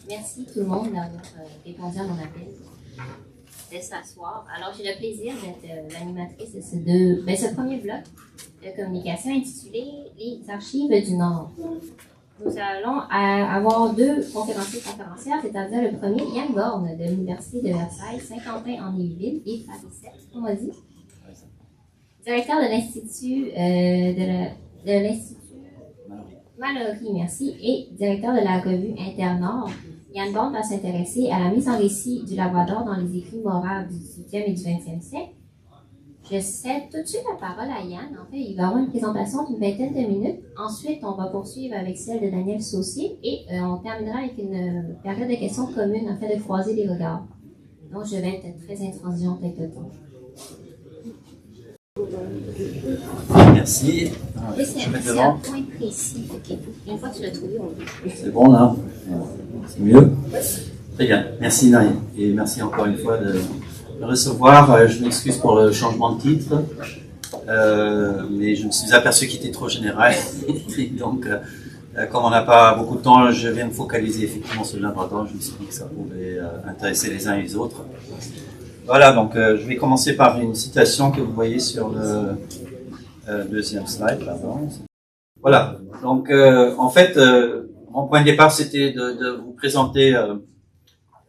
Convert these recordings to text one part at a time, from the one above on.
Merci tout le monde d'avoir répondu à mon appel de s'asseoir. Alors, j'ai le plaisir d'être l'animatrice de ce premier bloc de communication intitulé Les Archives du Nord. Nous allons avoir deux conférencières, c'est-à-dire le premier, Yann Borne de l'Université de Versailles, Saint-Quentin-en-Yvelines et Paris 7, on m'a dit. Directeur de l'Institut Mallory, merci, et directeur de la revue Inter-Nord. Yann Borne va s'intéresser à la mise en récit du Labrador dans les écrits moraves du XVIIIe et du XXe siècle. Je cède tout de suite la parole à Yann. En fait, il va avoir une présentation d'une vingtaine de minutes. Ensuite, on va poursuivre avec celle de Daniel Saucier et on terminera avec une période de questions communes afin de croiser les regards. Donc, je vais être très intransigeante avec le temps. Merci. C'est un point précis. Une fois que tu l'as trouvé, on peut. C'est bon là? C'est mieux? Très bien. Merci Naïm. Et merci encore une fois de me recevoir. Je m'excuse pour le changement de titre. Mais je me suis aperçu qu'il était trop général. Donc, comme on n'a pas beaucoup de temps, je vais me focaliser effectivement sur le Labrador. Je me suis dit que ça pouvait intéresser les uns et les autres. Voilà, donc je vais commencer par une citation que vous voyez sur le deuxième slide là-bas. Voilà, donc en fait, mon point de départ c'était de vous présenter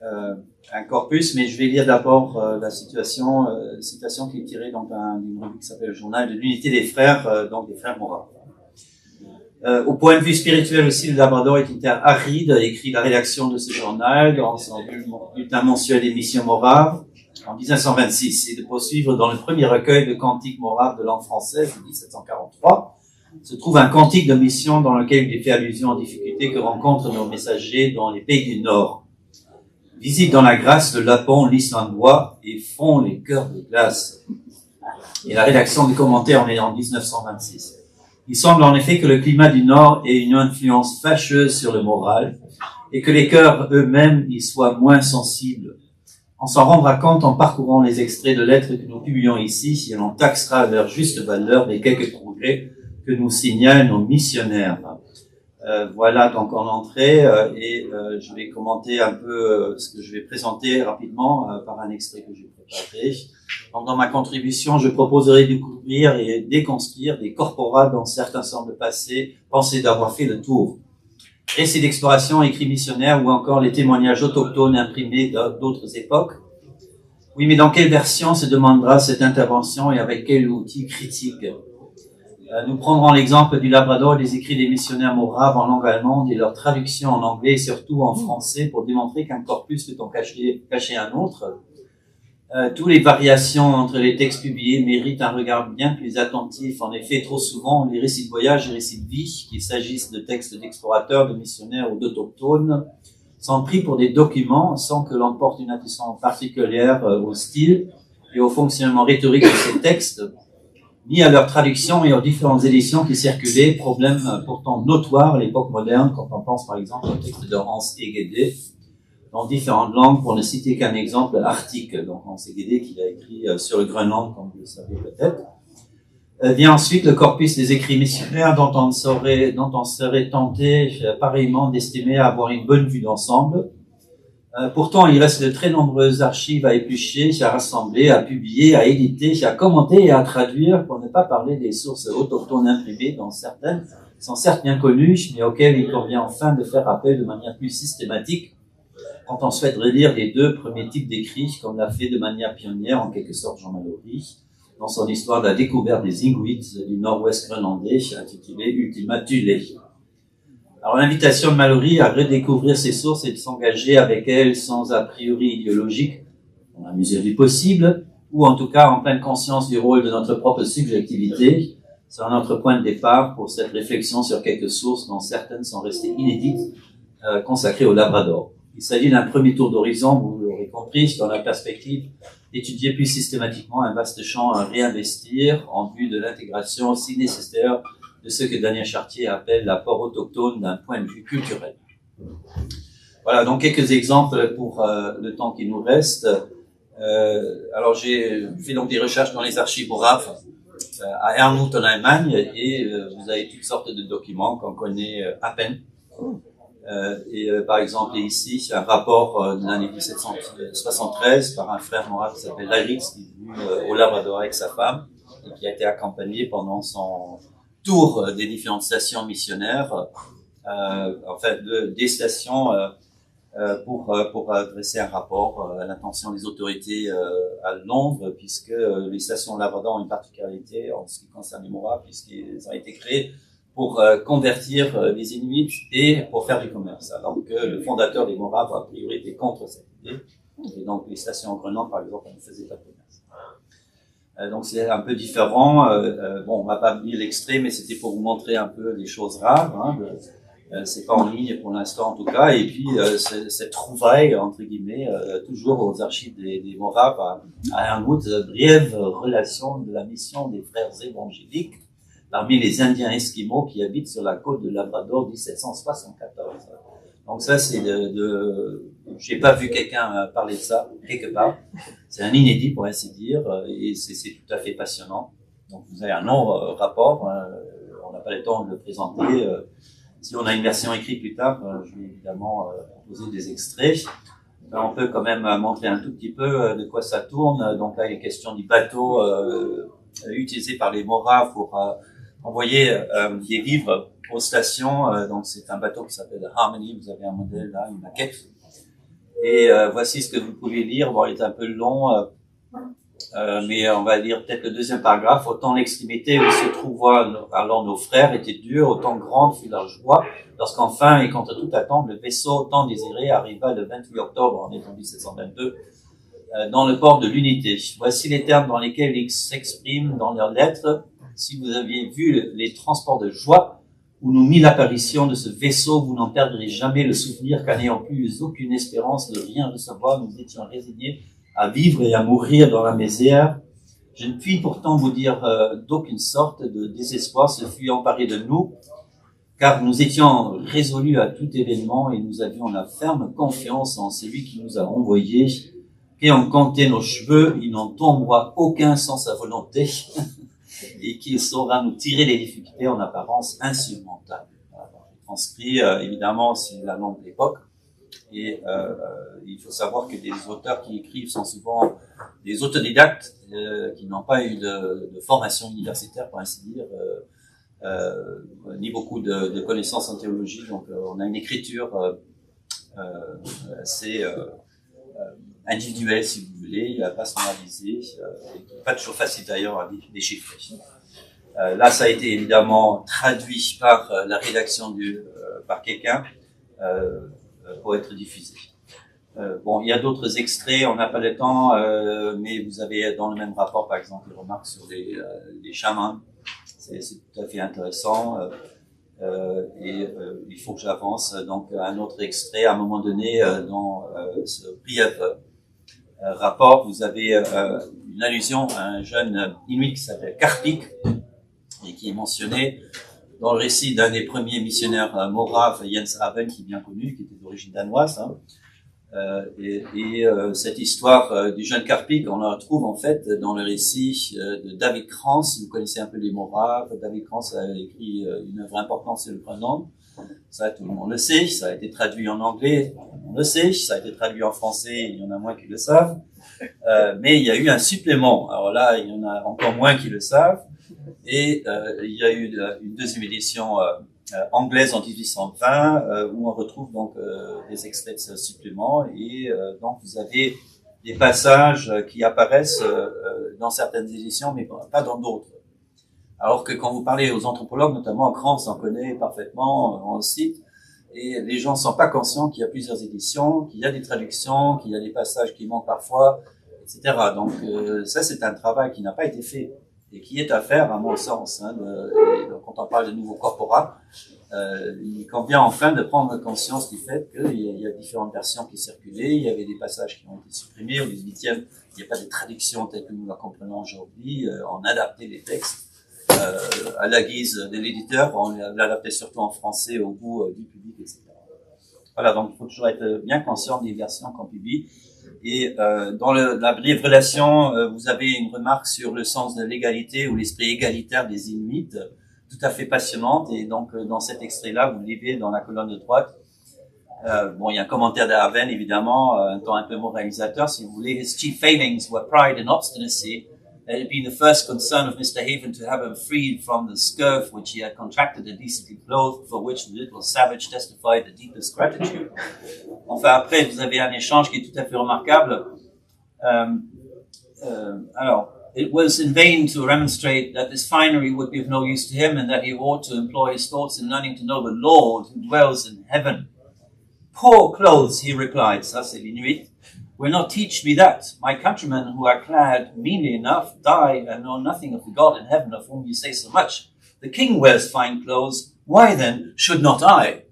un corpus, mais je vais lire d'abord la citation qui est tirée d'une revue qui s'appelle le Journal de l'Unité des Frères, donc des Frères Moraves. Au point de vue spirituel aussi, le Labrador est une terre aride, écrit la rédaction de ce journal dans son bulletin mensuel des missions moraves en 1926, et de poursuivre dans le premier recueil de cantiques moraves de langue française de 1743, se trouve un cantique de mission dans lequel il est fait allusion aux difficultés que rencontrent nos messagers dans les pays du Nord. Visite dans la grâce de Lapon, l'Islandois, et font les cœurs de glace. Et la rédaction du commentaire est en 1926. Il semble en effet que le climat du Nord ait une influence fâcheuse sur le moral, et que les cœurs eux-mêmes y soient moins sensibles. On s'en rendra compte en parcourant les extraits de lettres que nous publions ici, et l'on taxera à leur juste valeur les quelques progrès que nous signalent nos missionnaires. Voilà donc en entrée, et je vais commenter un peu ce que je vais présenter rapidement par un extrait que j'ai préparé. Donc, dans ma contribution, je proposerai de découvrir et déconstruire des corporats dont certains semblent penser d'avoir fait le tour. Récits d'exploration, écrits missionnaires ou encore les témoignages autochtones imprimés d'autres époques. Oui, mais dans quelle version se demandera cette intervention et avec quel outil critique? Nous prendrons l'exemple du Labrador et des écrits des missionnaires moraves en langue allemande et leur traduction en anglais et surtout en français pour démontrer qu'un corpus peut en cacher un autre. Toutes les variations entre les textes publiés méritent un regard bien plus attentif. En effet, trop souvent, les récits de voyage et récits de vie, qu'il s'agisse de textes d'explorateurs, de missionnaires ou d'autochtones, sont pris pour des documents sans que l'on porte une attention particulière au style et au fonctionnement rhétorique de ces textes, ni à leur traduction et aux différentes éditions qui circulaient, problème pourtant notoire à l'époque moderne quand on pense par exemple au texte de Hans Egede, dans différentes langues, pour ne citer qu'un exemple, Arctique, donc Hans Egede, qu'il a écrit sur le Groenland, comme vous le savez peut-être. Vient ensuite le corpus des écrits missionnaires dont on serait tenté pareillement d'estimer avoir une bonne vue d'ensemble. Pourtant, il reste de très nombreuses archives à éplucher, à rassembler, à publier, à éditer, à commenter et à traduire, pour ne pas parler des sources autochtones imprimées, dont certaines sont certes bien connues, mais auxquelles il convient enfin de faire appel de manière plus systématique quand on souhaite relire les deux premiers types d'écrits, comme l'a fait de manière pionnière, en quelque sorte, Jean Mallory, dans son histoire de la découverte des Inuits du nord-ouest groenlandais, intitulée Ultima Thule. Alors, l'invitation de Mallory à redécouvrir ses sources et de s'engager avec elles sans a priori idéologique, dans la mesure du possible, ou en tout cas en pleine conscience du rôle de notre propre subjectivité, sera notre point de départ pour cette réflexion sur quelques sources dont certaines sont restées inédites, consacrées au Labrador. Il s'agit d'un premier tour d'horizon, vous l'aurez compris, dans la perspective d'étudier plus systématiquement un vaste champ à réinvestir en vue de l'intégration si nécessaire de ce que Daniel Chartier appelle l'apport autochtone d'un point de vue culturel. Voilà, donc quelques exemples pour le temps qui nous reste. Alors j'ai fait donc des recherches dans les archives moraves à Ermut en Allemagne et vous avez toutes sortes de documents qu'on connaît à peine. Par exemple, ici, un rapport de l'année 1773 par un frère morave qui s'appelle Alix, qui est venu au Labrador avec sa femme et qui a été accompagné pendant son tour des différentes stations missionnaires, des stations pour adresser un rapport à l'intention des autorités à Londres, puisque les stations Labrador ont une particularité en ce qui concerne les Moraves, puisqu'ils ont été créés pour convertir les Inuits et pour faire du commerce. Alors que le fondateur des Moraves, a priori, était contre cette idée. Et donc, les stations en Groenland, par exemple, ne faisaient pas de commerce. Donc, c'est un peu différent. Bon, on va pas mis l'extrait, mais c'était pour vous montrer un peu des choses rares. Hein, c'est pas en ligne pour l'instant, en tout cas. Et puis, cette trouvaille, entre guillemets, toujours aux archives des Moraves, à un bout de brève relation de la mission des frères évangéliques parmi les Indiens Esquimaux qui habitent sur la côte de Labrador 1774. Donc ça, c'est j'ai pas vu quelqu'un parler de ça quelque part. C'est un inédit pour ainsi dire, et c'est tout à fait passionnant. Donc vous avez un long rapport. On n'a pas le temps de le présenter. Si on a une version écrite plus tard, je vais évidemment proposer des extraits. Là, on peut quand même montrer un tout petit peu de quoi ça tourne. Donc là, il est question du bateau utilisé par les Moraves pour envoyer des livres aux stations. Donc c'est un bateau qui s'appelle Harmony. Vous avez un modèle là, une maquette. Et voici ce que vous pouvez lire. Bon, il est un peu long, mais on va lire peut-être le deuxième paragraphe. Autant l'extrémité où se trouvaient alors nos frères était dure, autant grande fut leur joie, lorsqu'enfin et contre toute attente, le vaisseau tant désiré arriva le 28 octobre en 1722 dans le port de l'Unité. Voici les termes dans lesquels ils s'expriment dans leurs lettres. Si vous aviez vu les transports de joie où nous mit l'apparition de ce vaisseau, vous n'en perdrez jamais le souvenir qu'en n'ayant plus aucune espérance de rien recevoir, nous étions résignés à vivre et à mourir dans la misère. Je ne puis pourtant vous dire d'aucune sorte de désespoir se fut emparé de nous, car nous étions résolus à tout événement et nous avions la ferme confiance en celui qui nous a envoyés, qu'ayant compté nos cheveux, il n'en tombera aucun sans sa volonté, et qu'il saura nous tirer des difficultés en apparence insurmontables. Voilà, transcrit, évidemment, c'est la langue de l'époque, et il faut savoir que des auteurs qui écrivent sont souvent des autodidactes qui n'ont pas eu de formation universitaire, pour ainsi dire, ni beaucoup de connaissances en théologie. Donc, on a une écriture assez individuelle, si vous voulez, personnalisée, et qui n'est pas toujours facile d'ailleurs à déchiffrer. Là, ça a été évidemment traduit par la rédaction par quelqu'un pour être diffusé. Bon, il y a d'autres extraits, on n'a pas le temps, mais vous avez dans le même rapport, par exemple, des remarques sur les chamans. C'est tout à fait intéressant. Il faut que j'avance. Donc, un autre extrait, à un moment donné, dans ce bref rapport, vous avez une allusion à un jeune Inuit qui s'appelle Karpik et qui est mentionné dans le récit d'un des premiers missionnaires moraves, Jens Raven, qui est bien connu, qui était d'origine danoise. Hein. Cette histoire du jeune Karpik, on la retrouve en fait dans le récit de David Krantz. Vous connaissez un peu les Moraves. David Krantz a écrit une œuvre importante sur le Groenland. Ça, tout le monde le sait. Ça a été traduit en anglais, on le sait. Ça a été traduit en français, il y en a moins qui le savent. Mais il y a eu un supplément. Alors là, il y en a encore moins qui le savent. Et il y a eu une deuxième édition anglaise en 1820 où on retrouve donc des extraits de ce supplément et donc vous avez des passages qui apparaissent dans certaines éditions mais pas dans d'autres. Alors que quand vous parlez aux anthropologues, notamment Krantz en connaît parfaitement, on le cite, et les gens ne sont pas conscients qu'il y a plusieurs éditions, qu'il y a des traductions, qu'il y a des passages qui manquent parfois, etc. Donc ça c'est un travail qui n'a pas été fait et qui est à faire à mon sens. Hein, donc, quand on parle de nouveaux corporats, il convient enfin de prendre conscience du fait qu'il y a différentes versions qui circulaient, il y avait des passages qui ont été supprimés, au 18e, il n'y a pas de traduction telle que nous la comprenons aujourd'hui, on adaptait les textes à la guise de l'éditeur, on l'adaptait surtout en français au goût du public, etc. Voilà, donc il faut toujours être bien conscient des versions qu'on publie. Et dans la brève relation, vous avez une remarque sur le sens de l'égalité ou l'esprit égalitaire des Inuits, tout à fait passionnante. Et donc dans cet extrait-là, vous lisez dans la colonne de droite, Bon, il y a un commentaire d'Arven, évidemment, un ton un peu moralisateur, si vous voulez. His chief failings were pride and obstinacy. It had been the first concern of Mr. Haven to have him freed from the scurf which he had contracted and decently clothed, for which the little savage testified the deepest gratitude. Enfin, après, vous avez un échange qui est tout à fait remarquable. Alors, it was in vain to remonstrate that this finery would be of no use to him and that he ought to employ his thoughts in learning to know the Lord who dwells in heaven. Poor clothes, he replied, ça c'est l'Inuit, will not teach me that. My countrymen who are clad meanly enough die and know nothing of the God in heaven of whom you say so much. The king wears fine clothes, why then should not I?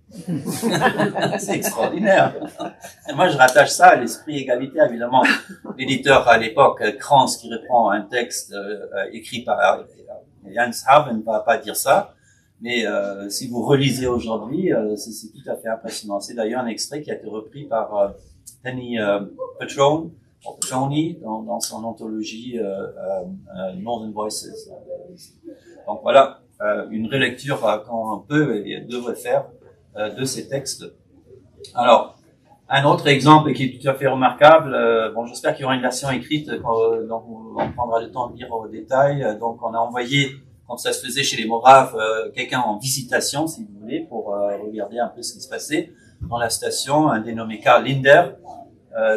C'est extraordinaire. Et moi, je rattache ça à l'esprit égalitaire, évidemment. L'éditeur à l'époque, Krantz, qui reprend un texte écrit par Jans Haven, ne va pas dire ça. Mais si vous relisez aujourd'hui, c'est tout à fait impressionnant. C'est d'ailleurs un extrait qui a été repris par Penny Petroni dans son anthologie Northern Voices. Donc voilà, une relecture qu'on peut et devrait faire de ces textes. Alors, un autre exemple qui est tout à fait remarquable, bon, j'espère qu'il y aura une version écrite, donc on prendra le temps de lire au détail. Donc on a envoyé, comme ça se faisait chez les Moraves, quelqu'un en visitation, si vous voulez, pour regarder un peu ce qui se passait dans la station, un dénommé Karl Linder.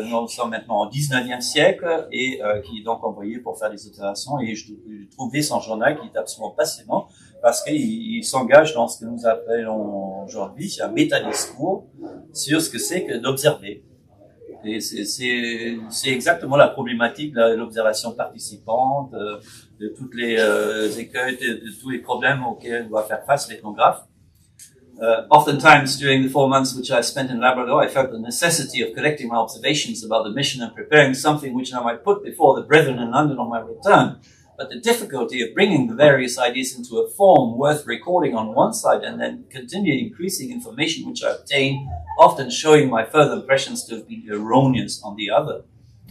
Nous sommes maintenant au 19e siècle et qui est donc envoyé pour faire des observations. Et je trouvais son journal qui est absolument passionnant parce qu'il s'engage dans ce que nous appelons aujourd'hui un métadiscours sur ce que c'est que d'observer. Et c'est exactement la problématique de l'observation participante, de toutes les écueils, de tous les problèmes auxquels doit faire face l'ethnographe. Oftentimes during the 4 months which I spent in Labrador, I felt the necessity of collecting my observations about the mission and preparing something which I might put before the brethren in London on my return. But the difficulty of bringing the various ideas into a form worth recording on one side and then continually increasing information which I obtained, often showing my further impressions to have been erroneous on the other.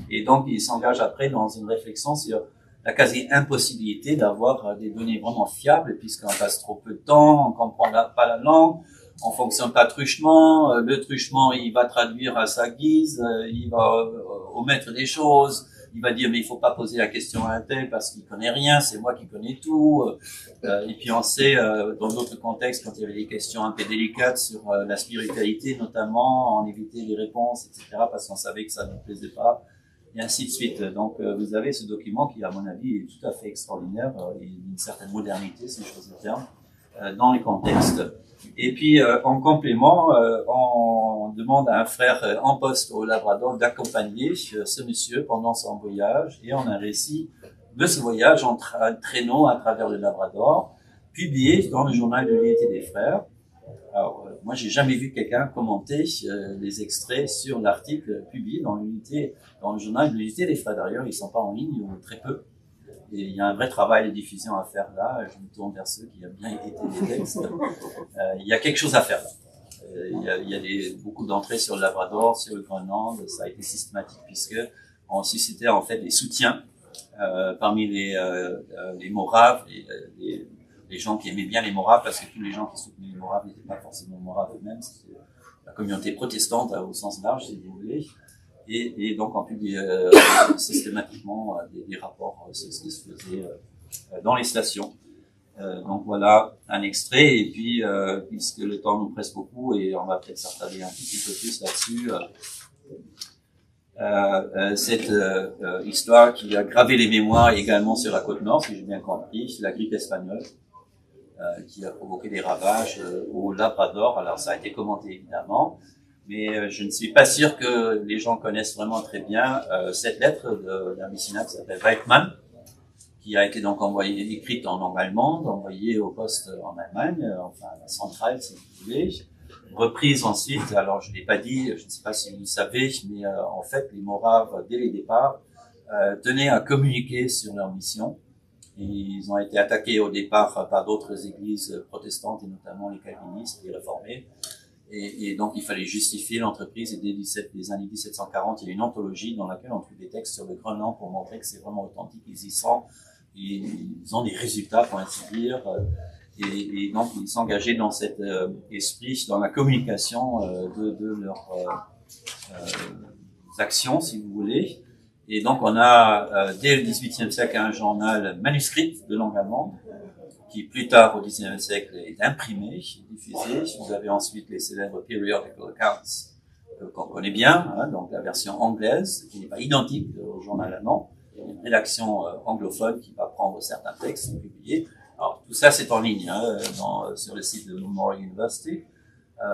Et donc, il s'engage après dans une réflexion sur la quasi-impossibilité d'avoir des données vraiment fiables, puisqu'on passe trop peu de temps, on comprend pas la langue, on fonctionne pas truchement, le truchement, il va traduire à sa guise, il va omettre des choses, il va dire mais il faut pas poser la question à un tel parce qu'il connaît rien, c'est moi qui connais tout. Et puis on sait, dans d'autres contextes, quand il y avait des questions un peu délicates sur la spiritualité notamment, on évitait les réponses, etc., parce qu'on savait que ça ne plaisait pas. Et ainsi de suite. Donc, vous avez ce document qui, à mon avis, est tout à fait extraordinaire et d'une certaine modernité, si j'ose le terme, dans les contextes. Et puis, en complément, on demande à un frère en poste au Labrador d'accompagner ce monsieur pendant son voyage, et on a un récit de ce voyage en traîneau à travers le Labrador, publié dans le journal de l'Unité des Frères. Alors, moi, j'ai jamais vu quelqu'un commenter les extraits sur l'article publié dans le journal de l'Unité des Frères. D'ailleurs, ils sont pas en ligne, ou très peu. Et il y a un vrai travail de diffusion à faire là. Je me tourne vers ceux qui ont bien édité les textes. Il y a quelque chose à faire là. Il y a beaucoup d'entrées sur le Labrador, sur le Groenland. Ça a été systématique puisque on suscitait en fait des soutiens parmi les Moraves, les gens qui aimaient bien les Moraves, parce que tous les gens qui soutenaient les Moraves n'étaient pas forcément Moraves eux-mêmes, c'était la communauté protestante au sens large, si vous voulez, et donc on publie systématiquement des rapports sur ce qui se faisait dans les stations. Donc voilà un extrait, et puis puisque le temps nous presse beaucoup, et on va peut-être s'attarder un petit peu plus là-dessus, cette histoire qui a gravé les mémoires également sur la côte nord, si j'ai bien compris, c'est la grippe espagnole, qui a provoqué des ravages au Labrador. Alors ça a été commenté évidemment, mais je ne suis pas sûr que les gens connaissent vraiment très bien cette lettre d'un missionnaire qui s'appelle Weitmann, qui a été donc écrite en langue allemande, envoyée au poste en Allemagne, enfin à la centrale si vous voulez, reprise ensuite. Alors je l'ai pas dit, je ne sais pas si vous le savez, mais en fait les Moraves dès les départs tenaient à communiquer sur leur mission. Et ils ont été attaqués au départ par d'autres églises protestantes, et notamment les calvinistes, les réformés. Et donc, il fallait justifier l'entreprise. Et dès les années 1740, il y a une anthologie dans laquelle on trouve des textes sur le Groenland pour montrer que c'est vraiment authentique. Ils y sont, ils ont des résultats, pour ainsi dire. et donc ils s'engageaient dans cet esprit, dans la communication de leurs actions, si vous voulez. Et donc on a dès le XVIIIe siècle un journal manuscrit de langue allemande qui plus tard au XIXe siècle est imprimé, diffusé. Vous avez ensuite les célèbres periodical accounts qu'on connaît bien, hein, donc la version anglaise qui n'est pas identique au journal allemand, une rédaction anglophone qui va prendre certains textes et publier. Alors tout ça c'est en ligne hein, sur le site de Memorial University.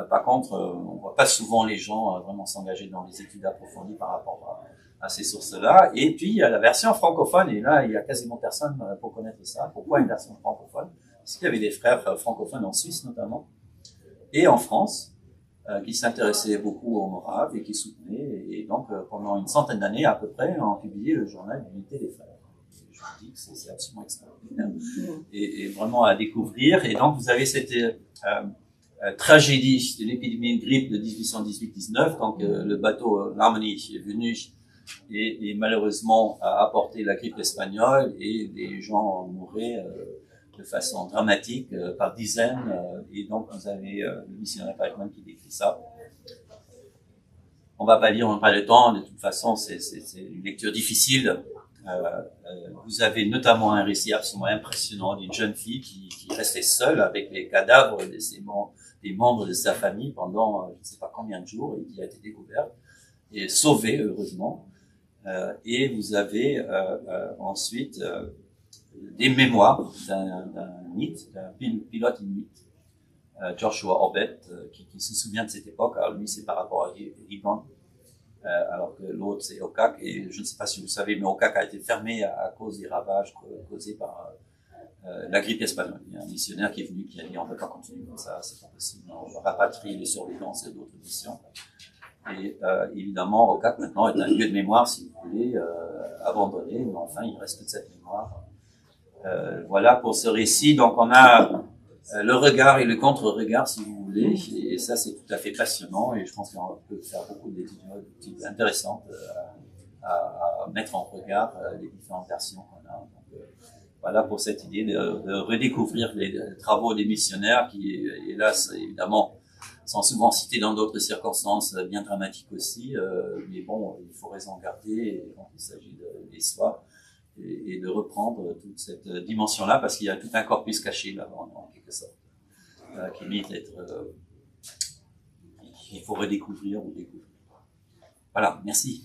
Par contre, on voit pas souvent les gens vraiment s'engager dans des études approfondies par rapport à ces sources-là. Et puis, il y a la version francophone, et là, il y a quasiment personne pour connaître ça. Pourquoi une version francophone? Parce qu'il y avait des frères francophones en Suisse, notamment, et en France, qui s'intéressaient beaucoup aux Moraves et qui soutenaient. Et donc, pendant une centaine d'années, à peu près, ont publié le journal d'unité des frères. Je vous dis que c'est absolument extraordinaire. Et vraiment à découvrir. Et donc, vous avez cette tragédie de l'épidémie de grippe de 1818-19, quand le bateau l'Harmonie est venu et malheureusement a apporté la grippe espagnole et les gens mouraient de façon dramatique par dizaines. Et donc vous avez le missionnaire Pikeman qui décrit ça. On va pas lire, on n'a pas le temps. De toute façon, c'est une lecture difficile. Vous avez notamment un récit absolument impressionnant d'une jeune fille qui restait seule avec les cadavres des membres de sa famille pendant je ne sais pas combien de jours et qui a été découverte et sauvée heureusement. Et vous avez ensuite des mémoires d'un pilote inuit, Joshua Orbett, qui se souvient de cette époque. Alors lui, c'est par rapport à Ivan, alors que l'autre, c'est Okak. Et je ne sais pas si vous savez, mais Okak a été fermé à cause des ravages causés par la grippe espagnole. Il y a un missionnaire qui est venu qui a dit on ne peut pas continuer comme ça, c'est pas possible. On va rapatrier les survivants de d'autres missions. Et évidemment, Okak maintenant est un lieu de mémoire, si vous voulez, abandonné, mais enfin il reste toute cette mémoire. Voilà pour ce récit. Donc on a le regard et le contre-regard, si vous voulez, et ça c'est tout à fait passionnant, et je pense qu'on peut faire beaucoup d'études intéressantes à mettre en regard les différentes versions qu'on a. Donc, voilà pour cette idée de redécouvrir les travaux des missionnaires qui, hélas, évidemment, sont souvent cités dans d'autres circonstances bien dramatiques aussi, mais bon, il faut raison garder quand il s'agit de l'histoire et de reprendre toute cette dimension-là, parce qu'il y a tout un corpus caché là, en quelque sorte, qui mérite d'être, qu'il faut redécouvrir ou découvrir. Voilà, merci.